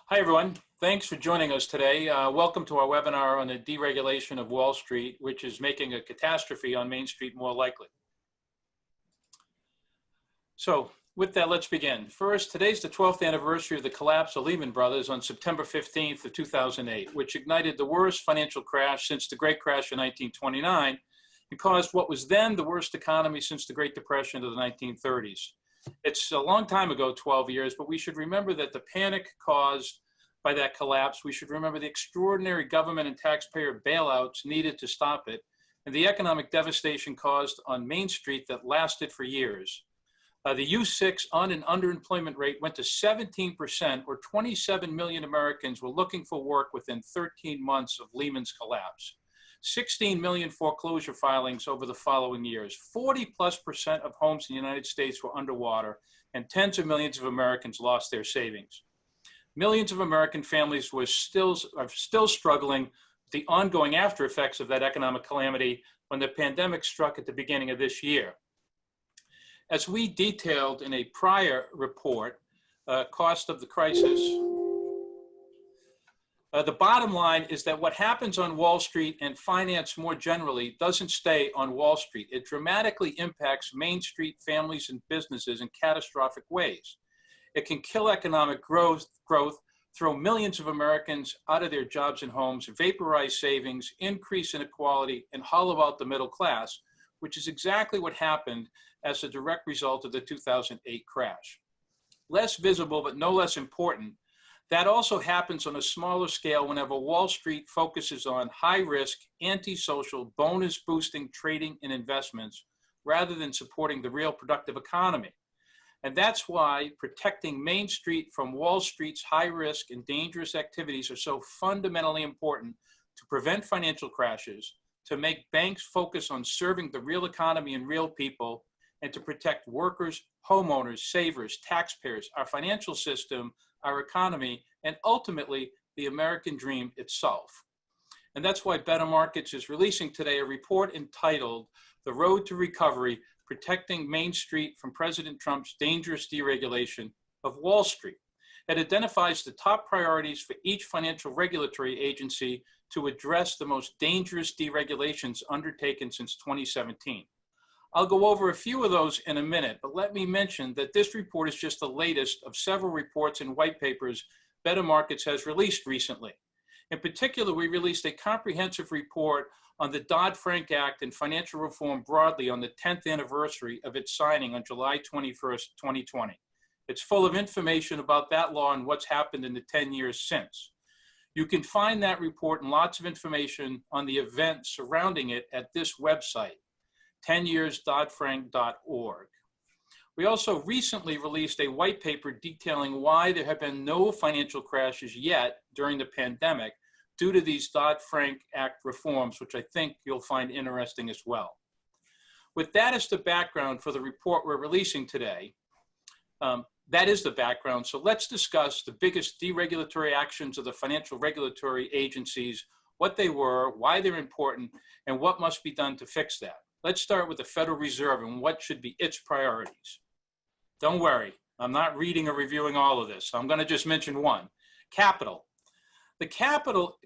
Hi, everyone. Thanks for joining us today. Welcome to our webinar on the deregulation of Wall Street, which is making a catastrophe on Main Street more likely. So with that, let's begin. First, today's the 12th anniversary of the collapse of Lehman Brothers on September 15th of 2008, which ignited the worst financial crash since the Great Crash in 1929 and caused what was then the worst economy since the Great Depression of the 1930s. It's a long time ago, 12 years, but we should remember that the panic caused by that collapse, we should remember the extraordinary government and taxpayer bailouts needed to stop it, and the economic devastation caused on Main Street that lasted for years. The U6 un- and underemployment rate went to 17%, or 27 million Americans were looking for work within 13 months of Lehman's collapse. 16 million foreclosure filings over the following years. 40+% of homes in the United States were underwater, and tens of millions of Americans lost their savings. Millions of American families are still struggling with the ongoing after effects of that economic calamity when the pandemic struck at the beginning of this year. As we detailed in a prior report, Cost of the Crisis, the bottom line is that what happens on Wall Street and finance more generally doesn't stay on Wall Street. It dramatically impacts Main Street families and businesses in catastrophic ways. It can kill economic growth, throw millions of Americans out of their jobs and homes, vaporize savings, increase inequality, and hollow out the middle class, which is exactly what happened as a direct result of the 2008 crash. Less visible, but no less important, that also happens on a smaller scale whenever Wall Street focuses on high-risk, antisocial, bonus-boosting trading and investments rather than supporting the real productive economy. And that's why protecting Main Street from Wall Street's high-risk and dangerous activities are so fundamentally important to prevent financial crashes, to make banks focus on serving the real economy and real people, and to protect workers, homeowners, savers, taxpayers, our financial system, our economy, and ultimately the American dream itself. And that's why Better Markets is releasing today a report entitled The Road to Recovery, Protecting Main Street from President Trump's Dangerous Deregulation of Wall Street. It identifies the top priorities for each financial regulatory agency to address the most dangerous deregulations undertaken since 2017. I'll go over a few of those in a minute, but let me mention that this report is just the latest of several reports and white papers Better Markets has released recently. In particular, we released a comprehensive report on the Dodd-Frank Act and financial reform broadly on the 10th anniversary of its signing on July 21st, 2020. It's full of information about that law and what's happened in the 10 years since. You can find that report and lots of information on the events surrounding it at this website, 10yearsdoddfrank.org. We also recently released a white paper detailing why there have been no financial crashes yet during the pandemic due to these Dodd-Frank Act reforms, which I think you'll find interesting as well. With that as the background for the report we're releasing today, that is the background. So let's discuss the biggest deregulatory actions of the financial regulatory agencies, what they were, why they're important, and what must be done to fix that. Let's start with the Federal Reserve and what should be its priorities. Don't worry, I'm not reading or reviewing all of this. I'm going to just mention one. Capital. The capital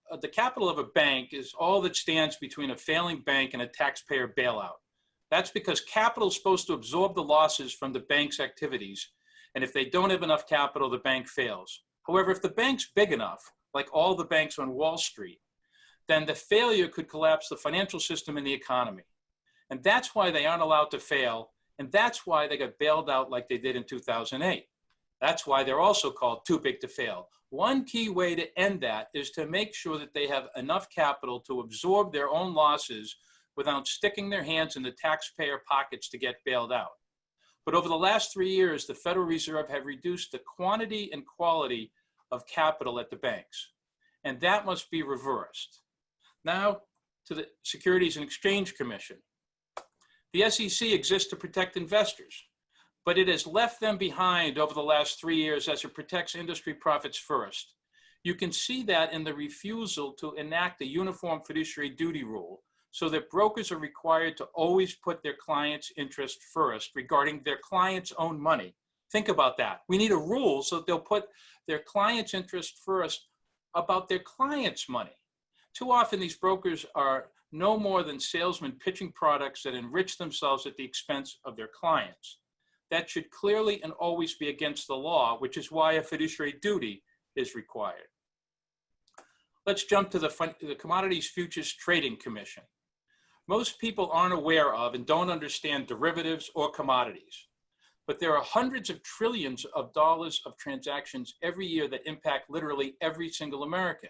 of a bank is all that stands between a failing bank and a taxpayer bailout. That's because capital is supposed to absorb the losses from the bank's activities, and if they don't have enough capital, the bank fails. However, if the bank's big enough, like all the banks on Wall Street, then the failure could collapse the financial system and the economy. And that's why they aren't allowed to fail, and that's why they got bailed out like they did in 2008. That's why they're also called too big to fail. One key way to end that is to make sure that they have enough capital to absorb their own losses without sticking their hands in the taxpayer pockets to get bailed out. But over the last 3 years, the Federal Reserve have reduced the quantity and quality of capital at the banks, and that must be reversed. Now to the Securities and Exchange Commission. The SEC exists to protect investors, but it has left them behind over the last 3 years as it protects industry profits first. You can see that in the refusal to enact a uniform fiduciary duty rule, so that brokers are required to always put their clients' interest first regarding their clients' own money, Think about that. We need a rule so that they'll put their client's interest first about their client's money. Too often these brokers are no more than salesmen pitching products that enrich themselves at the expense of their clients. That should clearly and always be against the law, which is why a fiduciary duty is required. Let's jump to the Commodities Futures Trading Commission. Most people aren't aware of and don't understand derivatives or commodities, but there are hundreds of trillions of dollars of transactions every year that impact literally every single American.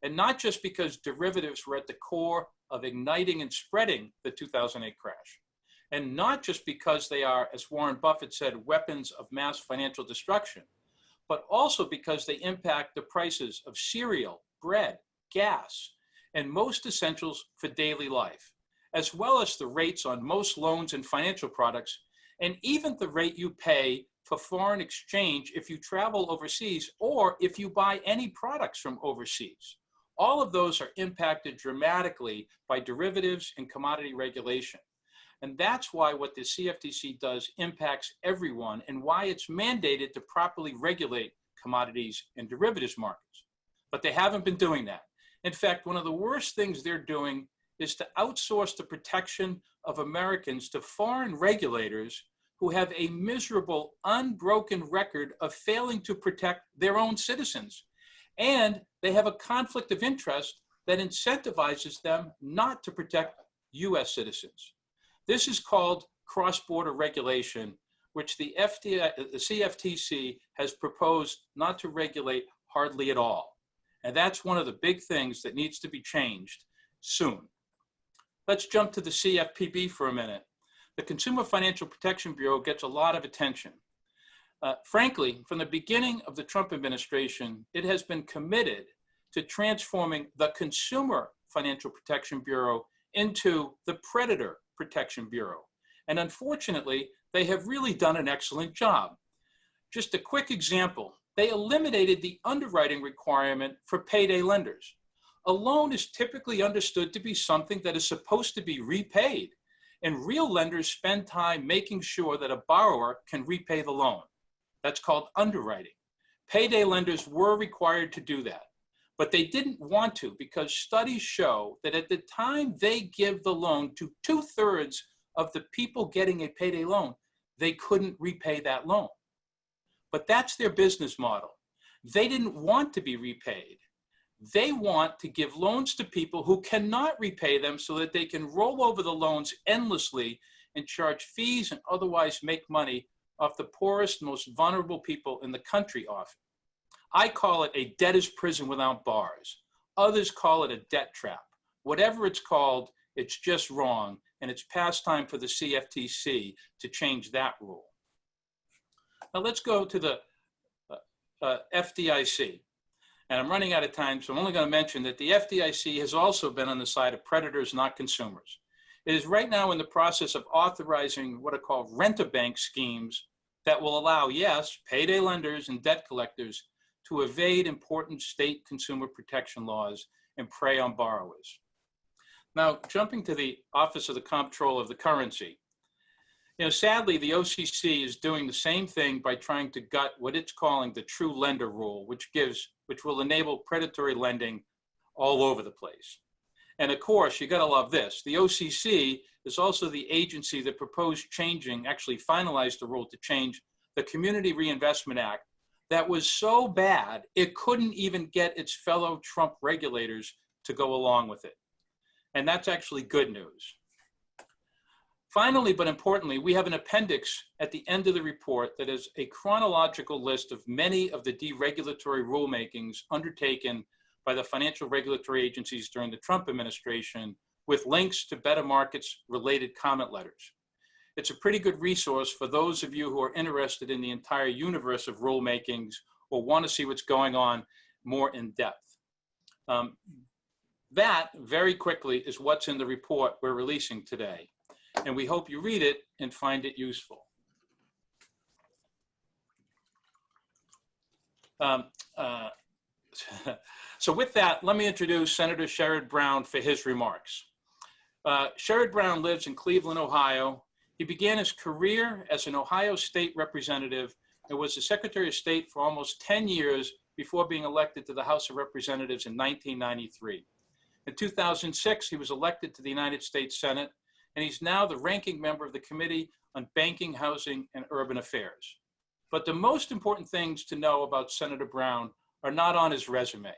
And not just because derivatives were at the core of igniting and spreading the 2008 crash. And not just because they are, as Warren Buffett said, weapons of mass financial destruction, but also because they impact the prices of cereal, bread, gas, and most essentials for daily life, as well as the rates on most loans and financial products, and even the rate you pay for foreign exchange if you travel overseas or if you buy any products from overseas. All of those are impacted dramatically by derivatives and commodity regulation. And that's why what the CFTC does impacts everyone and why it's mandated to properly regulate commodities and derivatives markets. But they haven't been doing that. In fact, one of the worst things they're doing is to outsource the protection of Americans to foreign regulators who have a miserable, unbroken record of failing to protect their own citizens. And they have a conflict of interest that incentivizes them not to protect US citizens. This is called cross-border regulation, which the CFTC has proposed not to regulate hardly at all. And that's one of the big things that needs to be changed soon. Let's jump to the CFPB for a minute. The Consumer Financial Protection Bureau gets a lot of attention. Frankly, from the beginning of the Trump administration, it has been committed to transforming the Consumer Financial Protection Bureau into the Predator Protection Bureau. And unfortunately, they have really done an excellent job. Just a quick example, they eliminated the underwriting requirement for payday lenders. A loan is typically understood to be something that is supposed to be repaid, and real lenders spend time making sure that a borrower can repay the loan. That's called underwriting. Payday lenders were required to do that, but they didn't want to because studies show that at the time they give the loan to 2/3 of the people getting a payday loan, they couldn't repay that loan. But that's their business model. They didn't want to be repaid. They want to give loans to people who cannot repay them so that they can roll over the loans endlessly and charge fees and otherwise make money off the poorest, most vulnerable people in the country often. I call it a debtor's prison without bars. Others call it a debt trap. Whatever it's called, it's just wrong, and it's past time for the CFTC to change that rule. Now let's go to the FDIC. And I'm running out of time, so I'm only going to mention that the FDIC has also been on the side of predators, not consumers. It is right now in the process of authorizing what are called rent-a-bank schemes that will allow, yes, payday lenders and debt collectors to evade important state consumer protection laws and prey on borrowers. Now, jumping to the Office of the Comptroller of the Currency. Sadly, the OCC is doing the same thing by trying to gut what it's calling the true lender rule, which will enable predatory lending all over the place. And of course, you got to love this. The OCC is also the agency that proposed actually finalized the rule to change the Community Reinvestment Act that was so bad, it couldn't even get its fellow Trump regulators to go along with it. And that's actually good news. Finally, but importantly, we have an appendix at the end of the report that is a chronological list of many of the deregulatory rulemakings undertaken by the financial regulatory agencies during the Trump administration, with links to better markets related comment letters. It's a pretty good resource for those of you who are interested in the entire universe of rulemakings or want to see what's going on more in depth. That, very quickly, is what's in the report we're releasing today. And we hope you read it and find it useful. So with that, let me introduce Senator Sherrod Brown for his remarks. Sherrod Brown lives in Cleveland, Ohio. He began his career as an Ohio state representative and was the Secretary of State for almost 10 years before being elected to the House of Representatives in 1993. In 2006, he was elected to the United States Senate, and he's now the ranking member of the Committee on Banking, Housing, and Urban Affairs. But the most important things to know about Senator Brown are not on his resume.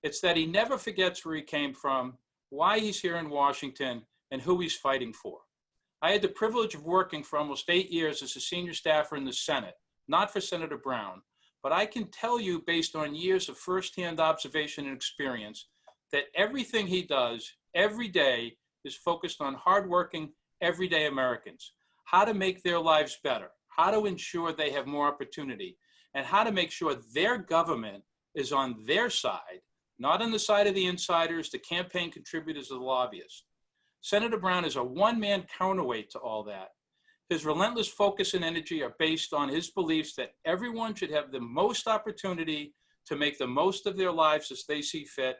It's that he never forgets where he came from, why he's here in Washington, and who he's fighting for. I had the privilege of working for almost 8 years as a senior staffer in the Senate, not for Senator Brown, but I can tell you based on years of firsthand observation and experience that everything he does every day is focused on hardworking, everyday Americans, how to make their lives better, how to ensure they have more opportunity, and how to make sure their government is on their side, not on the side of the insiders, the campaign contributors, or the lobbyists. Senator Brown is a one-man counterweight to all that. His relentless focus and energy are based on his beliefs that everyone should have the most opportunity to make the most of their lives as they see fit,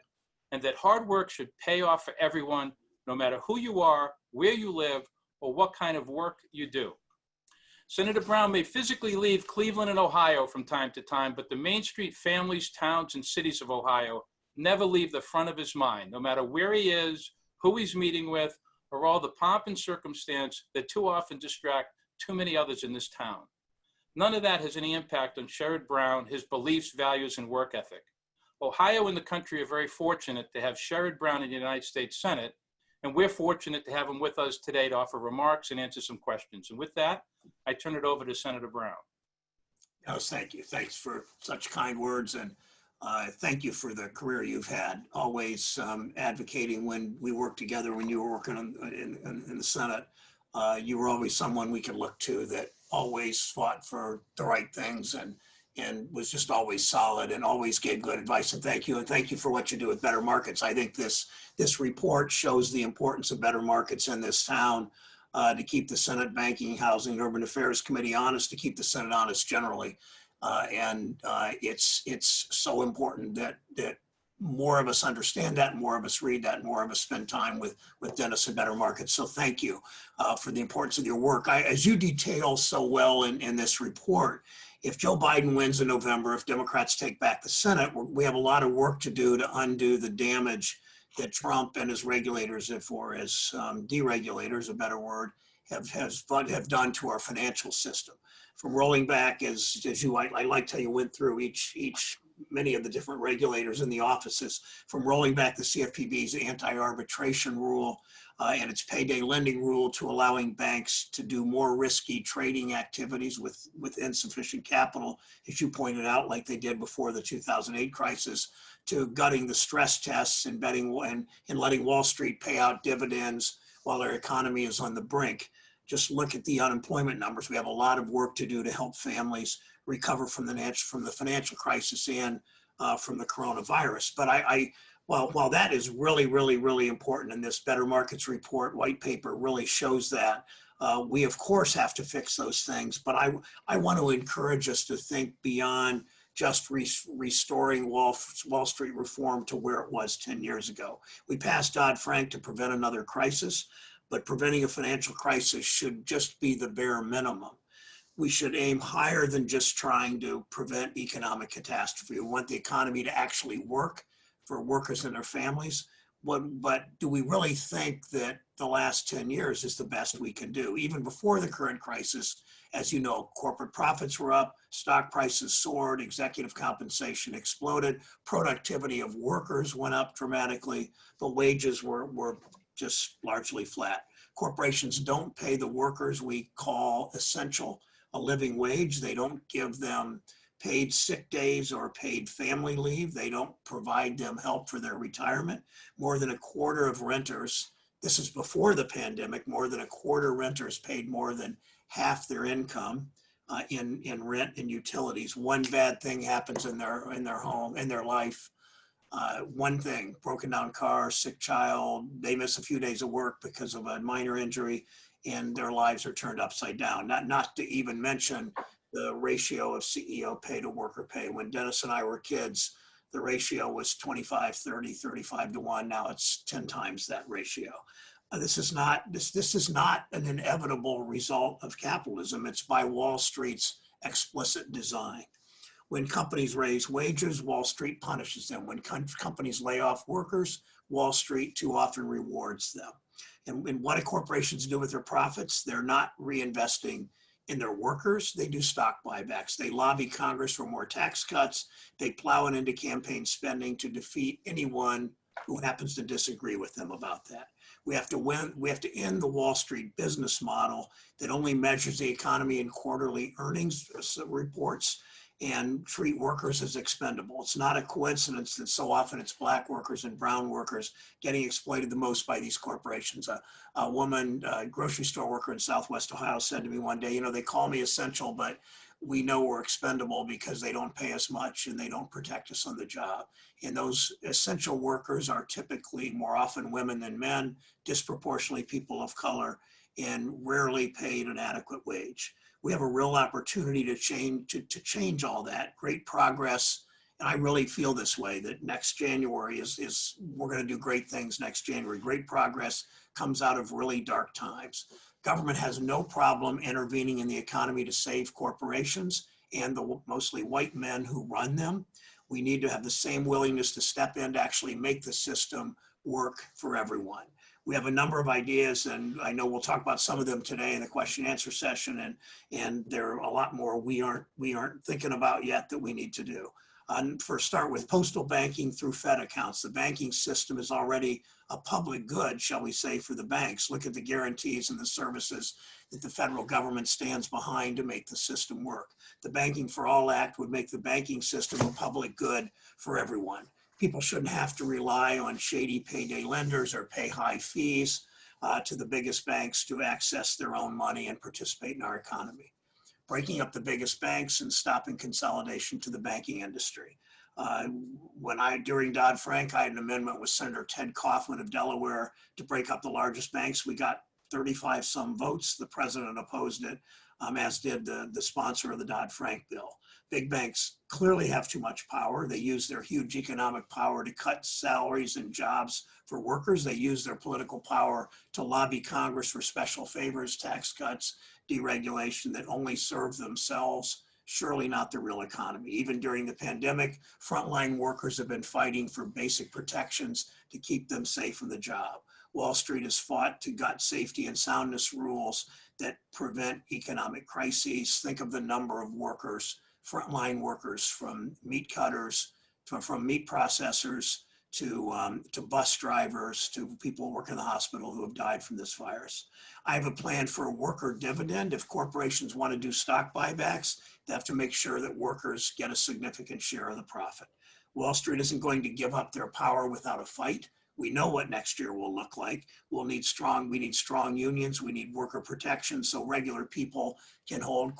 and that hard work should pay off for everyone, no matter who you are, where you live, or what kind of work you do. Senator Brown may physically leave Cleveland and Ohio from time to time, but the Main Street families, towns, and cities of Ohio never leave the front of his mind, no matter where he is, who he's meeting with, or all the pomp and circumstance that too often distract too many others in this town. None of that has any impact on Sherrod Brown, his beliefs, values, and work ethic. Ohio and the country are very fortunate to have Sherrod Brown in the United States Senate, and we're fortunate to have him with us today to offer remarks and answer some questions. And with that, I turn it over to Senator Brown. Yes, thank you. Thanks for such kind words, and thank you for the career you've had, always advocating when we worked together, when you were working in the Senate. You were always someone we could look to that always fought for the right things and was just always solid and always gave good advice. And thank you for what you do with Better Markets. I think this report shows the importance of better markets in this town, to keep the Senate Banking, Housing, and Urban Affairs Committee honest, to keep the Senate honest generally. It's so important that more of us understand that, more of us read that, more of us spend time with Dennis and Better Markets. So thank you for the importance of your work. As you detail so well in this report, if Joe Biden wins in November, if Democrats take back the Senate, we have a lot of work to do to undo the damage that Trump and his regulators, or his deregulators, a better word, have done to our financial system. From rolling back, as you, I liked how you went through many of the different regulators in the offices, from rolling back the CFPB's anti-arbitration rule and its payday lending rule, to allowing banks to do more risky trading activities with insufficient capital, as you pointed out, like they did before the 2008 crisis, to gutting the stress tests and letting Wall Street pay out dividends while our economy is on the brink. Just look at the unemployment numbers. We have a lot of work to do to help families recover from the financial crisis and from the coronavirus. But while that is really, really, really important, and this Better Markets report, white paper, really shows that, we of course have to fix those things. But I want to encourage us to think beyond just restoring Wall Street reform to where it was 10 years ago. We passed Dodd-Frank to prevent another crisis, but preventing a financial crisis should just be the bare minimum. We should aim higher than just trying to prevent economic catastrophe. We want the economy to actually work for workers and their families. But do we really think that the last 10 years is the best we can do? Even before the current crisis, as you know, corporate profits were up, stock prices soared, executive compensation exploded, productivity of workers went up dramatically, but wages were just largely flat. Corporations don't pay the workers we call essential a living wage. They don't give them paid sick days or paid family leave. They don't provide them help for their retirement. More than a quarter of renters, this is before the pandemic, more than a quarter renters paid more than half their income in rent and utilities. One bad thing happens in their home, in their life. One thing, broken down car, sick child, they miss a few days of work because of a minor injury, and their lives are turned upside down. Not to even mention the ratio of CEO pay to worker pay. When Dennis and I were kids, the ratio was 25, 30, 35 to 1. Now it's 10 times that ratio. This is not an inevitable result of capitalism. It's by Wall Street's explicit design. When companies raise wages, Wall Street punishes them. When companies lay off workers, Wall Street too often rewards them. And what do corporations do with their profits? They're not reinvesting in their workers. They do stock buybacks. They lobby Congress for more tax cuts. They plow it into campaign spending to defeat anyone who happens to disagree with them about that. We have to end the Wall Street business model that only measures the economy in quarterly earnings reports and treat workers as expendable. It's not a coincidence that so often it's Black workers and brown workers getting exploited the most by these corporations. A woman, a grocery store worker in Southwest Ohio said to me one day, they call me essential, but we know we're expendable because they don't pay us much and they don't protect us on the job. And those essential workers are typically more often women than men, disproportionately people of color, and rarely paid an adequate wage. We have a real opportunity to change all that. Great progress, and I really feel this way, that next January we're going to do great things next January. Great progress comes out of really dark times. Government has no problem intervening in the economy to save corporations and the mostly white men who run them. We need to have the same willingness to step in to actually make the system work for everyone. We have a number of ideas, and I know we'll talk about some of them today in the question and answer session, and there are a lot more we aren't thinking about yet that we need to do. Start with postal banking through Fed accounts. The banking system is already a public good, shall we say, for the banks. Look at the guarantees and the services that the federal government stands behind to make the system work. The Banking for All Act would make the banking system a public good for everyone. People shouldn't have to rely on shady payday lenders or pay high fees to the biggest banks to access their own money and participate in our economy. Breaking up the biggest banks and stopping consolidation to the banking industry. During Dodd-Frank, I had an amendment with Senator Ted Kaufman of Delaware to break up the largest banks. We got 35 some votes. The president opposed it, as did the sponsor of the Dodd-Frank bill. Big banks clearly have too much power. They use their huge economic power to cut salaries and jobs for workers. They use their political power to lobby Congress for special favors, tax cuts, deregulation that only serve themselves, surely not the real economy. Even during the pandemic, frontline workers have been fighting for basic protections to keep them safe on the job. Wall Street has fought to gut safety and soundness rules that prevent economic crises. Think of the number of workers, frontline workers, from meat cutters, from meat processors, to bus drivers, to people who work in the hospital who have died from this virus. I have a plan for a worker dividend. If corporations want to do stock buybacks, they have to make sure that workers get a significant share of the profit. Wall Street isn't going to give up their power without a fight. We know what next year will look like. We need strong unions. We need worker protection so regular people can hold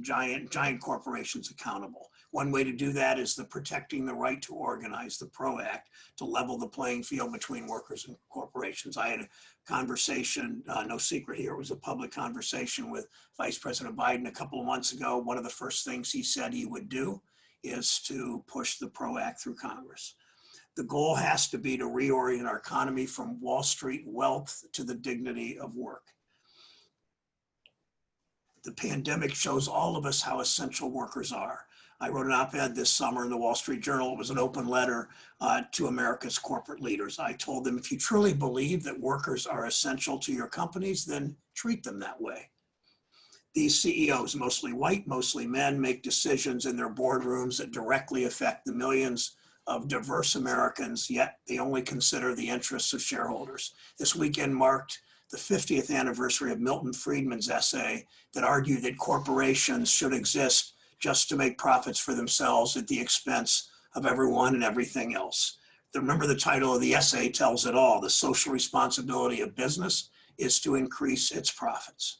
giant corporations accountable. One way to do that is the Protecting the Right to Organize, the PRO Act, to level the playing field between workers and corporations. I had a conversation, no secret here, it was a public conversation with Vice President Biden a couple of months ago. One of the first things he said he would do is to push the PRO Act through Congress. The goal has to be to reorient our economy from Wall Street wealth to the dignity of work. The pandemic shows all of us how essential workers are. I wrote an op-ed this summer in the Wall Street Journal. It was an open letter to America's corporate leaders. I told them, if you truly believe that workers are essential to your companies, then treat them that way. These CEOs, mostly white, mostly men, make decisions in their boardrooms that directly affect the millions of diverse Americans, yet they only consider the interests of shareholders. This weekend marked the 50th anniversary of Milton Friedman's essay that argued that corporations should exist just to make profits for themselves at the expense of everyone and everything else. Remember, the title of the essay tells it all. The social responsibility of business is to increase its profits.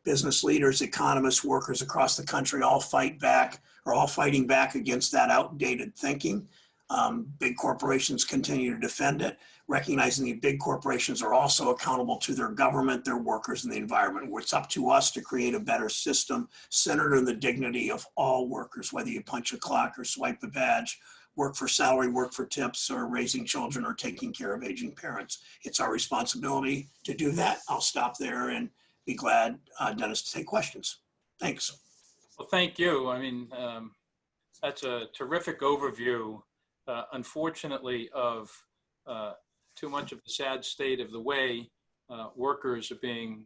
Business leaders, economists, workers across the country all fighting back against that outdated thinking. Big corporations continue to defend it, recognizing that big corporations are also accountable to their government, their workers, and the environment. Where it's up to us to create a better system centered on the dignity of all workers, whether you punch a clock or swipe a badge, work for salary, work for tips, or raising children or taking care of aging parents. It's our responsibility to do that. I'll stop there and be glad, Dennis, to take questions. Thanks. Well, thank you. I mean, that's a terrific overview, unfortunately, of too much of the sad state of the way workers are being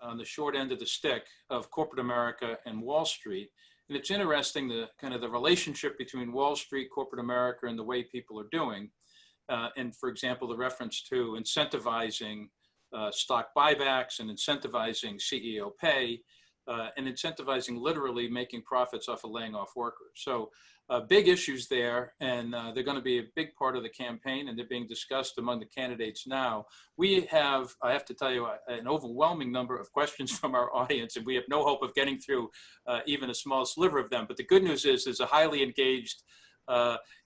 on the short end of the stick of corporate America and Wall Street. And it's interesting, the kind of the relationship between Wall Street, corporate America, and the way people are doing. And for example, the reference to incentivizing stock buybacks and incentivizing CEO pay, and incentivizing literally making profits off of laying off workers. So big issues there, and they're going to be a big part of the campaign, and they're being discussed among the candidates now. We have, I have to tell you, an overwhelming number of questions from our audience, and we have no hope of getting through even a small sliver of them. But the good news is there's a highly engaged,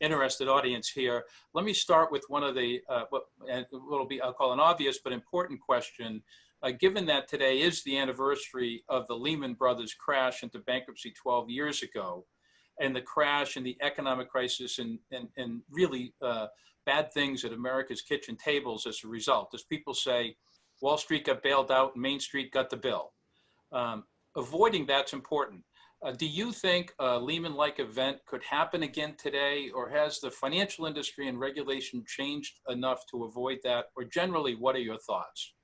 interested audience here. Let me start with one of the, what will be, I'll call an obvious but important question. Given that today is the anniversary of the Lehman Brothers crash into bankruptcy 12 years ago, and the crash and the economic crisis and really bad things at America's kitchen tables as a result, as people say, Wall Street got bailed out and Main Street got the bill. Avoiding that's important. Do you think a Lehman-like event could happen again today, or has the financial industry and regulation changed enough to avoid that? Or generally, what are your thoughts?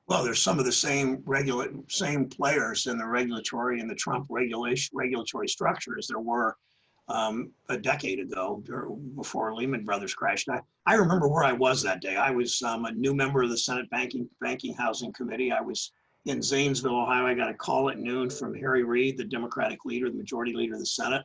Well, there's some of the same players in the regulatory and the Trump regulatory structure as there were a decade ago, before Lehman Brothers crashed. I remember where I was that day. I was a new member of the Senate Banking Housing Committee. I was in Zanesville, Ohio. I got a call at noon from Harry Reid, the Democratic leader, the majority leader of the Senate.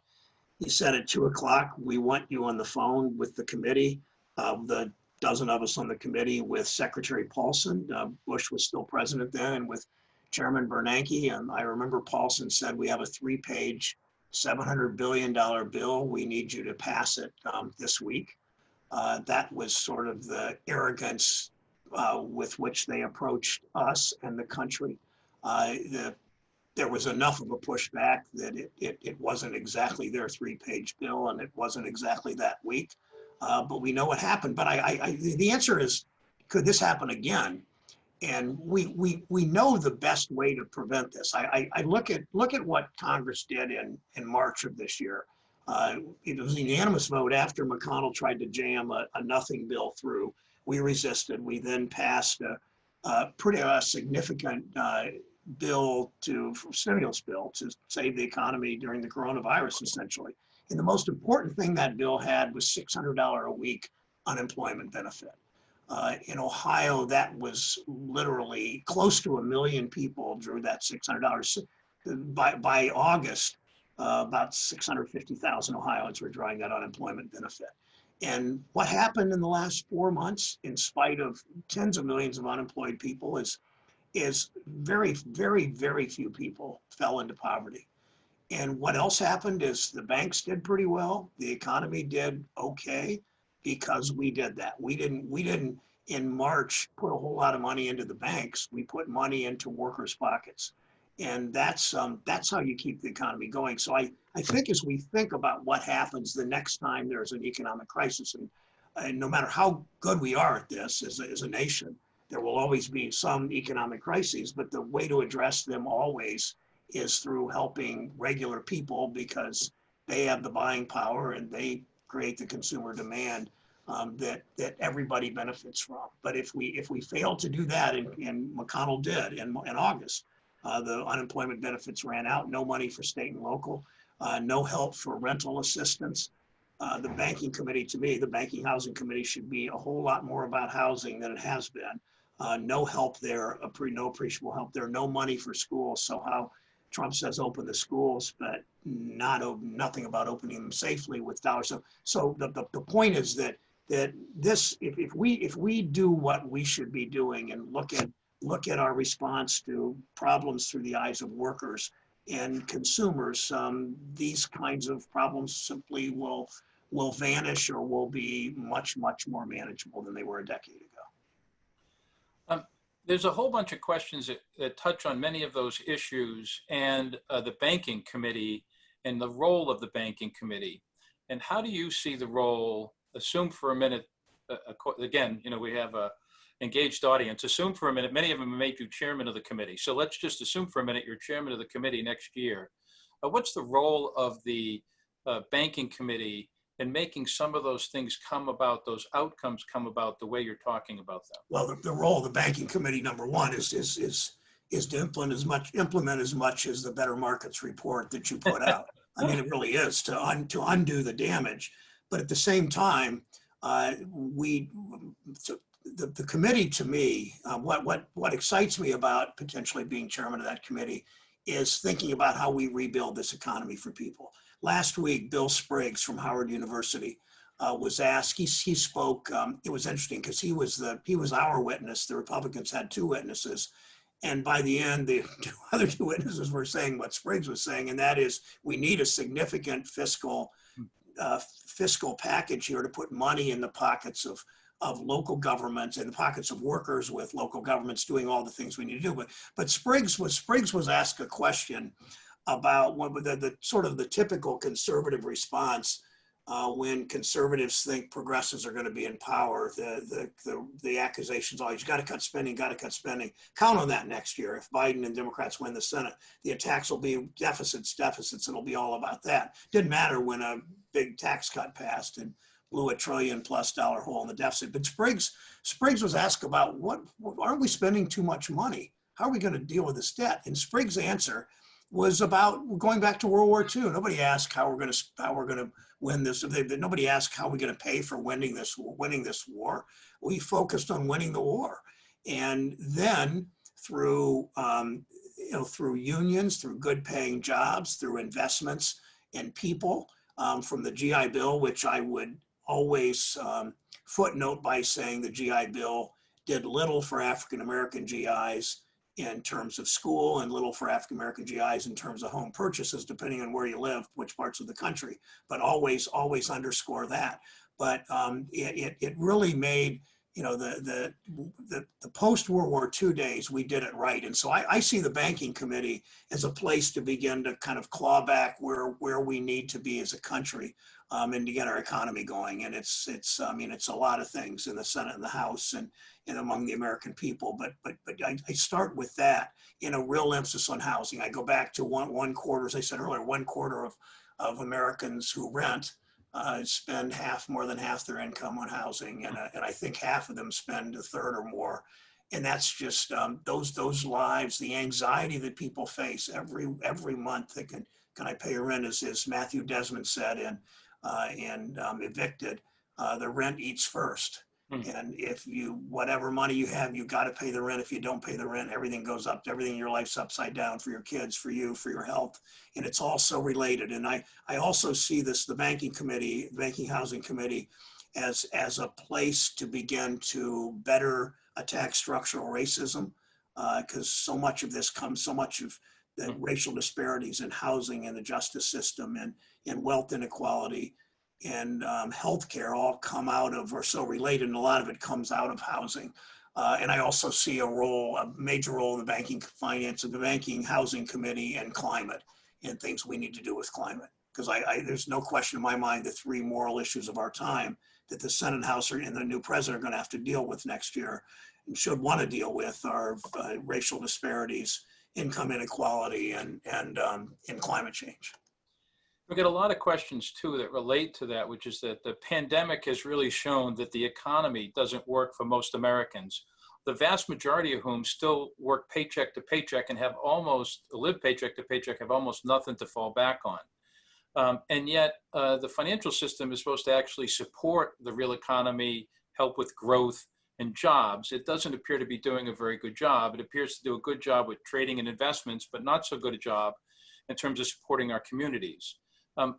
He said at 2 o'clock, we want you on the phone with the committee. The dozen of us on the committee with Secretary Paulson. Bush was still president then, and with Chairman Bernanke. And I remember Paulson said, we have a 3-page, $700 billion bill. We need you to pass it this week. That was sort of the arrogance with which they approached us and the country. There was enough of a pushback that it wasn't exactly their 3-page bill, and it wasn't exactly that week. But we know what happened. But the answer is, could this happen again? And we know the best way to prevent this. I look at what Congress did in March of this year. It was a unanimous vote after McConnell tried to jam a nothing bill through. We resisted. We then passed a pretty significant stimulus bill to save the economy during the coronavirus, essentially. And the most important thing that bill had was $600 a week unemployment benefit. In Ohio, that was literally close to 1 million people drew that $600. By August, about 650,000 Ohioans were drawing that unemployment benefit. And what happened in the last 4 months, in spite of tens of millions of unemployed people, is very, very, very few people fell into poverty. And what else happened is the banks did pretty well. The economy did okay because we did that. We didn't in March put a whole lot of money into the banks. We put money into workers' pockets. And that's how you keep the economy going. So I think as we think about what happens the next time there's an economic crisis, and no matter how good we are at this as a nation, there will always be some economic crises, but the way to address them always is through helping regular people, because they have the buying power and they create the consumer demand that everybody benefits from. But if we fail to do that, and McConnell did in August, the unemployment benefits ran out, no money for state and local, no help for rental assistance. The banking committee, to me, the Banking Housing Committee should be a whole lot more about housing than it has been. No help there, no appreciable help there, no money for schools. So how Trump says open the schools, but nothing about opening them safely with dollars. So the point is that this, if we do what we should be doing and look at our response to problems through the eyes of workers and consumers, these kinds of problems simply will vanish, or will be much, much more manageable than they were a decade ago. There's a whole bunch of questions that touch on many of those issues, and the banking committee and the role of the banking committee. And how do you see the role? Assume for a minute, again, we have engaged audience. Assume for a minute, many of them made you chairman of the committee. So let's just assume for a minute you're chairman of the committee next year. What's the role of the banking committee in making some of those things come about, those outcomes come about the way you're talking about them? Well, the role of the banking committee, number one, is to implement as much as the Better Markets report that you put out. I mean, it really is to undo the damage. But at the same time, the committee, to me, what excites me about potentially being chairman of that committee is thinking about how we rebuild this economy for people. Last week, Bill Spriggs from Howard University was asked. He spoke. It was interesting because he was our witness. The Republicans had two witnesses, and by the end, the other two witnesses were saying what Spriggs was saying, and that is we need a significant fiscal package here to put money in the pockets of local governments and the pockets of workers, with local governments doing all the things we need to do. But Spriggs was asked a question about what the sort of the typical conservative response when conservatives think progressives are going to be in power. The accusations always, you got to cut spending, got to cut spending. Count on that next year. If Biden and Democrats win the Senate, the attacks will be deficits. It'll be all about that. Didn't matter when a big tax cut passed and blew $1 trillion+ hole in the deficit. But Spriggs was asked about aren't we spending too much money? How are we going to deal with this debt? And Spriggs' answer was about going back to World War II. Nobody asked how we're going to win this. Nobody asked how we're going to pay for winning this war. We focused on winning the war, and then through unions, through good paying jobs, through investments in people, from the GI Bill, which I would always footnote by saying the GI Bill did little for African American GIs in terms of school and little for African American GIs in terms of home purchases, depending on where you live, which parts of the country, but always underscore that. But it really made, the post-World War II days, we did it right. And so I see the banking committee as a place to begin to kind of claw back where we need to be as a country, and to get our economy going. And it's a lot of things in the Senate and the House and among the American people. But I start with that, real emphasis on housing. I go back to one quarter, as I said earlier, 1/4 of Americans who rent spend more than half their income on housing, and I think half of them spend 1/3 or more. And that's just those lives, the anxiety that people face every month. They can I pay a rent, as Matthew Desmond said in Evicted, the rent eats first. And if whatever money you have, you got to pay the rent. If you don't pay the rent, everything goes up. Everything in your life's upside down for your kids, for you, for your health. And it's all so related. And I also see the banking housing committee as a place to begin to better attack structural racism, because so much of the racial disparities in housing and the justice system and wealth inequality and healthcare all come out of, or so related, and a lot of it comes out of housing. And I also see a major role in the banking housing committee and climate, and things we need to do with climate. Because there's no question in my mind the three moral issues of our time that the Senate, House, and the new president are going to have to deal with next year, and should want to deal with, are racial disparities, income inequality, and climate change. We get a lot of questions too that relate to that, which is that the pandemic has really shown that the economy doesn't work for most Americans, the vast majority of whom still work paycheck to paycheck and live paycheck to paycheck, have almost nothing to fall back on. And yet the financial system is supposed to actually support the real economy, help with growth and jobs. It doesn't appear to be doing a very good job. It appears to do a good job with trading and investments, but not so good a job in terms of supporting our communities.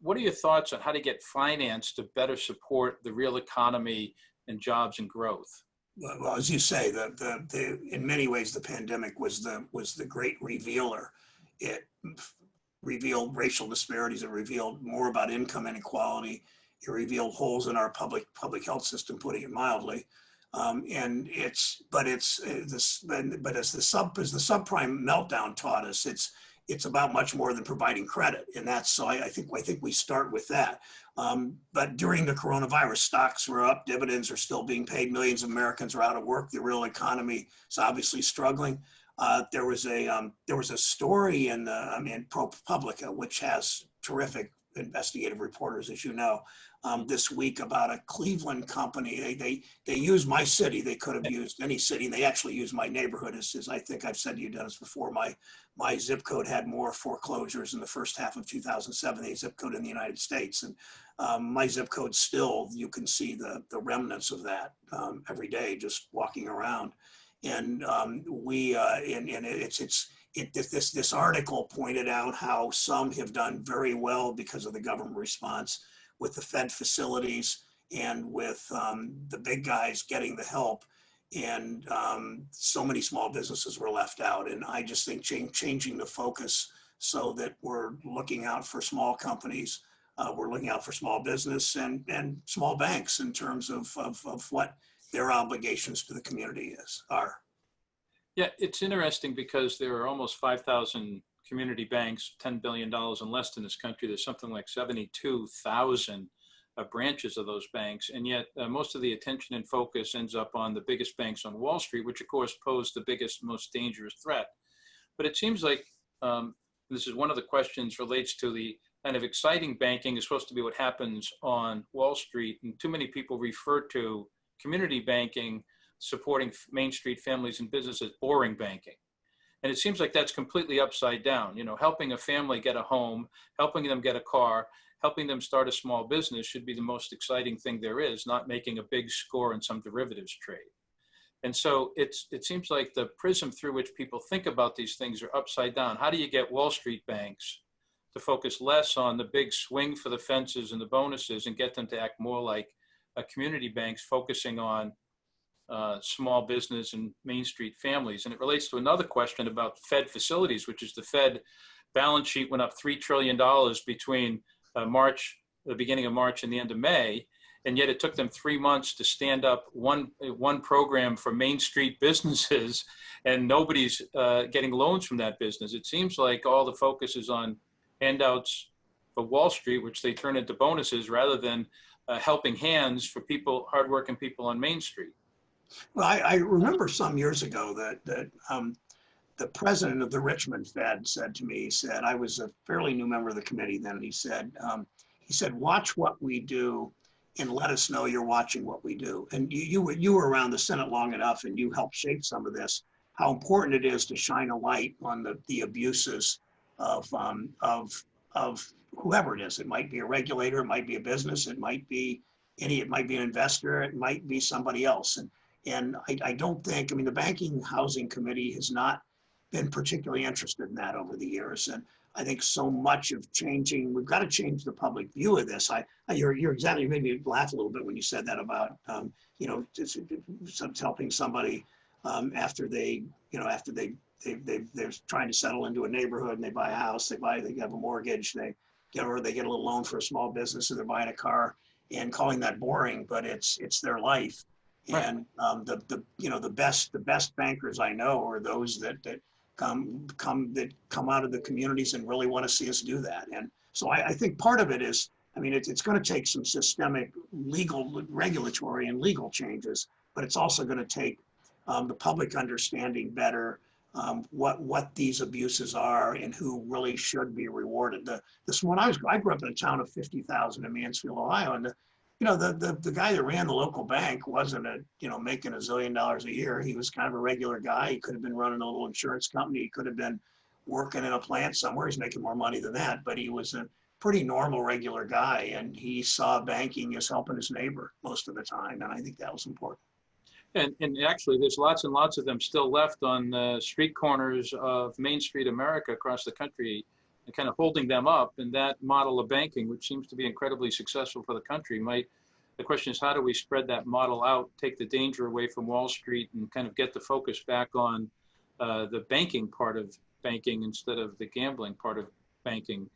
What are your thoughts on how to get finance to better support the real economy and jobs and growth? Well, as you say, in many ways, the pandemic was the great revealer. It revealed racial disparities. It revealed more about income inequality. It revealed holes in our public health system, putting it mildly. But as the subprime meltdown taught us, it's about much more than providing credit. And that's, so I think we start with that. But during the coronavirus, stocks were up, dividends are still being paid. Millions of Americans are out of work. The real economy is obviously struggling. There was a story in ProPublica, which has terrific investigative reporters, as you know, this week about a Cleveland company. They used my city. They could have used any city, and they actually used my neighborhood. As I think I've said to you, Dennis, before, my zip code had more foreclosures in the first half of 2007 than any zip code in the United States. And my zip code still, you can see the remnants of that every day just walking around. And this article pointed out how some have done very well because of the government response with the Fed facilities and with the big guys getting the help. And so many small businesses were left out. And I just think changing the focus so that we're looking out for small companies, we're looking out for small business and small banks in terms of what their obligations to the community are. Yeah, it's interesting because there are almost 5,000 community banks, $10 billion and less in this country. There's something like 72,000 branches of those banks. And yet most of the attention and focus ends up on the biggest banks on Wall Street, which of course pose the biggest, most dangerous threat. But it seems like this is one of the questions relates to the kind of exciting banking is supposed to be what happens on Wall Street. And too many people refer to community banking supporting Main Street families and businesses, boring banking. And it seems like that's completely upside down. You know, helping a family get a home, helping them get a car, helping them start a small business should be the most exciting thing there is, not making a big score in some derivatives trade. And so it seems like the prism through which people think about these things are upside down. How do you get Wall Street banks to focus less on the big swing for the fences and the bonuses and get them to act more like community banks focusing on small business and Main Street families? And it relates to another question about Fed facilities, which is the Fed balance sheet went up $3 trillion between the beginning of March and the end of May. And yet it took them 3 months to stand up one program for Main Street businesses, and nobody's getting loans from that business. It seems like all the focus is on handouts for Wall Street, which they turn into bonuses rather than helping hands for people, hardworking people on Main Street. Well, I remember some years ago that the president of the Richmond Fed said to me, he said, I was a fairly new member of the committee then, and he said, watch what we do and let us know you're watching what we do. And you were around the Senate long enough, and you helped shape some of this, how important it is to shine a light on the abuses of whoever it is. It might be a regulator, it might be a business, it might be an investor, it might be somebody else. And I don't think, I mean, the Banking Housing Committee has not been particularly interested in that over the years. And I think so much of changing, we've got to change the public view of this. You're exactly, you made me laugh a little bit when you said that about, just helping somebody after they're trying to settle into a neighborhood and they buy a house, they have a mortgage, they get a little loan for a small business, or they're buying a car, and calling that boring, but it's their life. Right. And the best bankers I know are those that come out of the communities and really want to see us do that. And so I think part of it is, I mean, it's going to take some systemic regulatory and legal changes, but it's also going to take the public understanding better what these abuses are and who really should be rewarded. I grew up in a town of 50,000 in Mansfield, Ohio, and the guy that ran the local bank wasn't making $1 zillion a year. He was kind of a regular guy. He could have been running a little insurance company. He could have been working in a plant somewhere. He's making more money than that, but he was a pretty normal, regular guy. And he saw banking as helping his neighbor most of the time. And I think that was important. And actually, there's lots and lots of them still left on the street corners of Main Street America across the country, and kind of holding them up. And that model of banking, which seems to be incredibly successful for the country, the question is, how do we spread that model out, take the danger away from Wall Street, and kind of get the focus back on the banking part of banking instead of the gambling part of banking?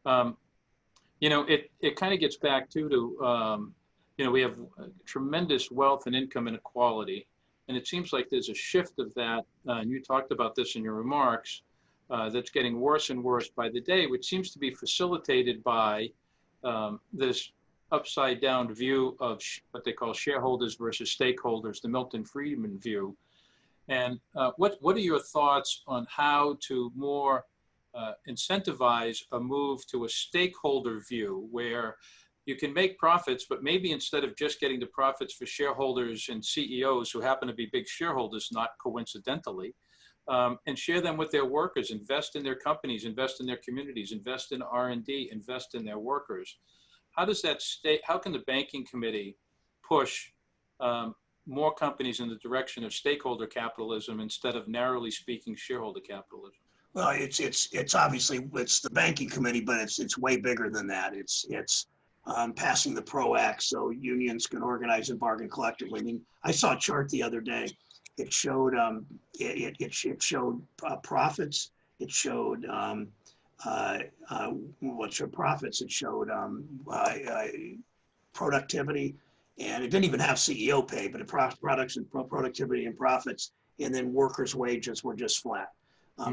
It kind of gets back to we have tremendous wealth and income inequality. And it seems like there's a shift of that. And you talked about this in your remarks, that's getting worse and worse by the day, which seems to be facilitated by this upside down view of what they call shareholders versus stakeholders, the Milton Friedman view. And what are your thoughts on how to more incentivize a move to a stakeholder view where you can make profits, but maybe instead of just getting the profits for shareholders and CEOs who happen to be big shareholders, not coincidentally, and share them with their workers, invest in their companies, invest in their communities, invest in R&D, invest in their workers. How does that how can the banking committee push more companies in the direction of stakeholder capitalism instead of, narrowly speaking, shareholder capitalism? Well, it's obviously it's the banking committee, but it's way bigger than that. It's passing the PRO Act so unions can organize and bargain collectively. I mean, I saw a chart the other day. It showed it showed profits. It showed what showed profits. It showed productivity, and it didn't even have CEO pay, but it products and productivity and profits, and then workers' wages were just flat.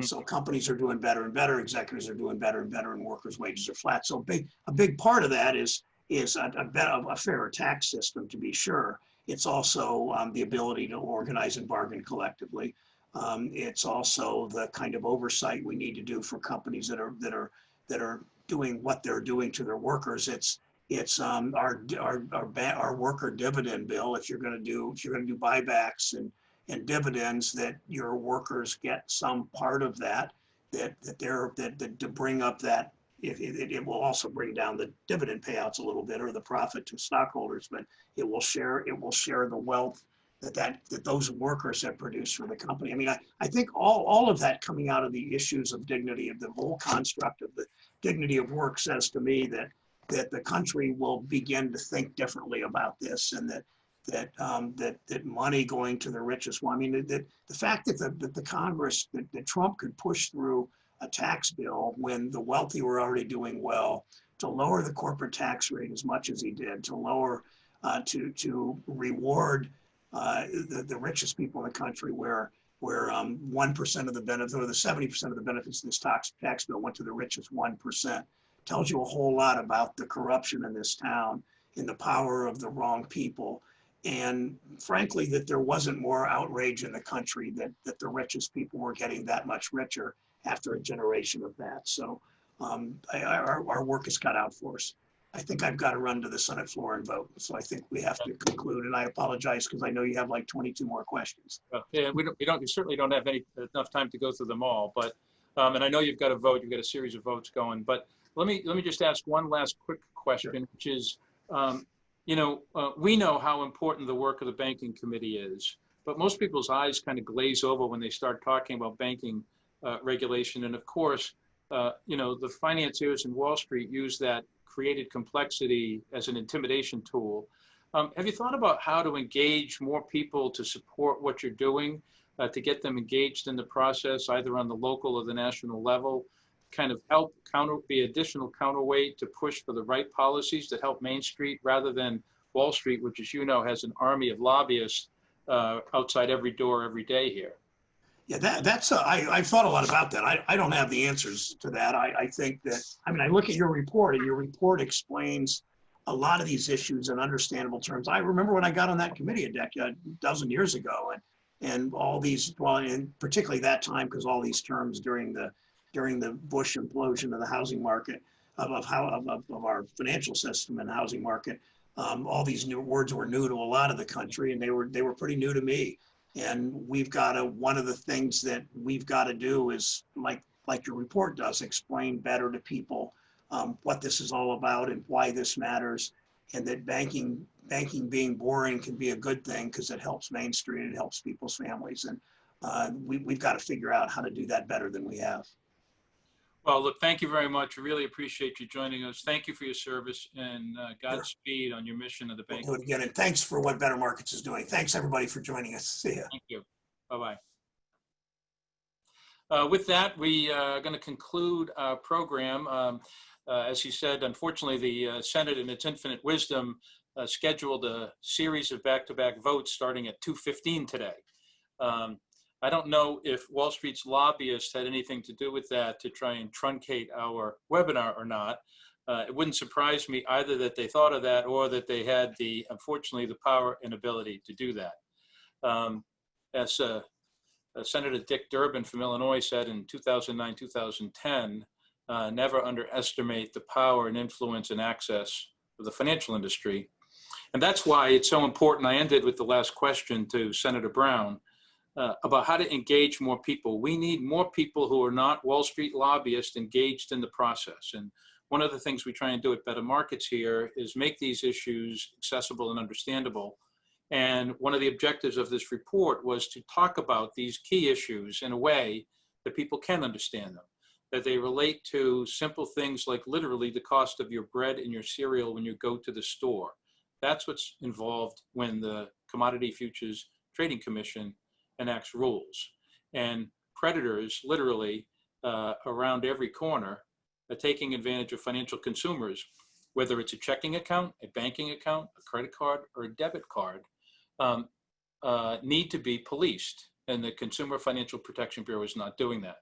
So companies are doing better and better, executives are doing better and better, and workers' wages are flat. So a big part of that is a fairer tax system, to be sure. It's also the ability to organize and bargain collectively. It's also the kind of oversight we need to do for companies that are doing what they're doing to their workers. It's our worker dividend bill. If you're going to do buybacks and dividends, that your workers get some part of that to bring up that. It will also bring down the dividend payouts a little bit, or the profit to stockholders, but it will share the wealth that those workers have produced for the company. I mean, I think all of that coming out of the issues of dignity, of the whole construct of the dignity of work, says to me that the country will begin to think differently about this, and that money going to the richest one. I mean, the fact that the Congress, that Trump could push through a tax bill when the wealthy were already doing well, to lower the corporate tax rate as much as he did, to lower, to reward the richest people in the country, where 1% of the benefits, or the 70% of the benefits of this tax bill went to the richest 1%, tells you a whole lot about the corruption in this town, in the power of the wrong people. And frankly, that there wasn't more outrage in the country that the richest people were getting that much richer after a generation of that. So our work is cut out for us. I think I've got to run to the Senate floor and vote. So I think we have to conclude, and I apologize because I know you have like 22 more questions. Yeah, we certainly don't have enough time to go through them all, but, and I know you've got a vote, you've got a series of votes going, but let me just ask one last quick question, sure, which is, we know how important the work of the banking committee is, but most people's eyes kind of glaze over when they start talking about banking regulation. And of course, the financiers in Wall Street use that created complexity as an intimidation tool. Have you thought about how to engage more people to support what you're doing, to get them engaged in the process, either on the local or the national level, kind of help be additional counterweight to push for the right policies that help Main Street, rather than Wall Street, which, as you know, has an army of lobbyists outside every door every day here? Yeah, I've thought a lot about that. I don't have the answers to that. I think that, I mean, I look at your report, and your report explains a lot of these issues in understandable terms. I remember when I got on that committee a dozen years ago, and all these, well, and particularly that time, because all these terms during the Bush implosion of the housing market, of our financial system and housing market, all these new words were new to a lot of the country, and they were pretty new to me. And one of the things that we've got to do is, like your report does, explain better to people what this is all about and why this matters, and that banking being boring can be a good thing because it helps Main Street, it helps people's families. And we've got to figure out how to do that better than we have. Well, look, thank you very much. I really appreciate you joining us. Thank you for your service, and Godspeed on your mission of the bank. We'll do it again, and thanks for what Better Markets is doing. Thanks, everybody, for joining us. See you. Thank you. Bye-bye. With that, we are going to conclude our program. As you said, unfortunately, the Senate, in its infinite wisdom, scheduled a series of back-to-back votes starting at 2:15 today. I don't know if Wall Street's lobbyists had anything to do with that to try and truncate our webinar or not. It wouldn't surprise me either that they thought of that or that they had unfortunately, the power and ability to do that. As Senator Dick Durbin from Illinois said in 2009, 2010, never underestimate the power and influence and access of the financial industry. And that's why it's so important. I ended with the last question to Senator Brown about how to engage more people. We need more people who are not Wall Street lobbyists engaged in the process. And one of the things we try and do at Better Markets here is make these issues accessible and understandable. And one of the objectives of this report was to talk about these key issues in a way that people can understand them, that they relate to simple things like literally the cost of your bread and your cereal when you go to the store. That's what's involved when the Commodity Futures Trading Commission enacts rules. And predators literally around every corner are taking advantage of financial consumers, whether it's a checking account, a banking account, a credit card, or a debit card, need to be policed. And the Consumer Financial Protection Bureau is not doing that.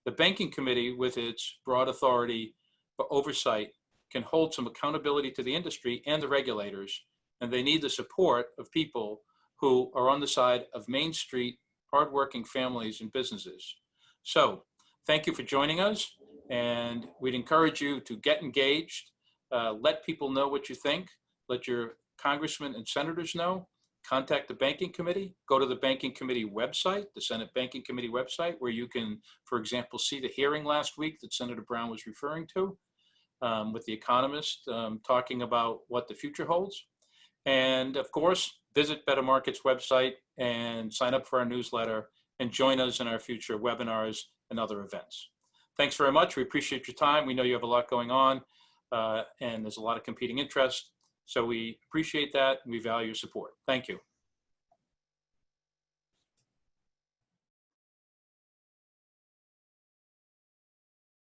The Banking Committee, with its broad authority for oversight, can hold some accountability to the industry and the regulators, and they need the support of people who are on the side of Main Street, hardworking families and businesses. So thank you for joining us, and we'd encourage you to get engaged, let people know what you think, let your congressmen and senators know, contact the Banking Committee, go to the Banking Committee website, the Senate Banking Committee website, where you can, for example, see the hearing last week that Senator Brown was referring to with the economist talking about what the future holds. And of course, visit Better Markets website and sign up for our newsletter and join us in our future webinars and other events. Thanks very much. We appreciate your time. We know you have a lot going on and there's a lot of competing interests. So we appreciate that and we value your support. Thank you.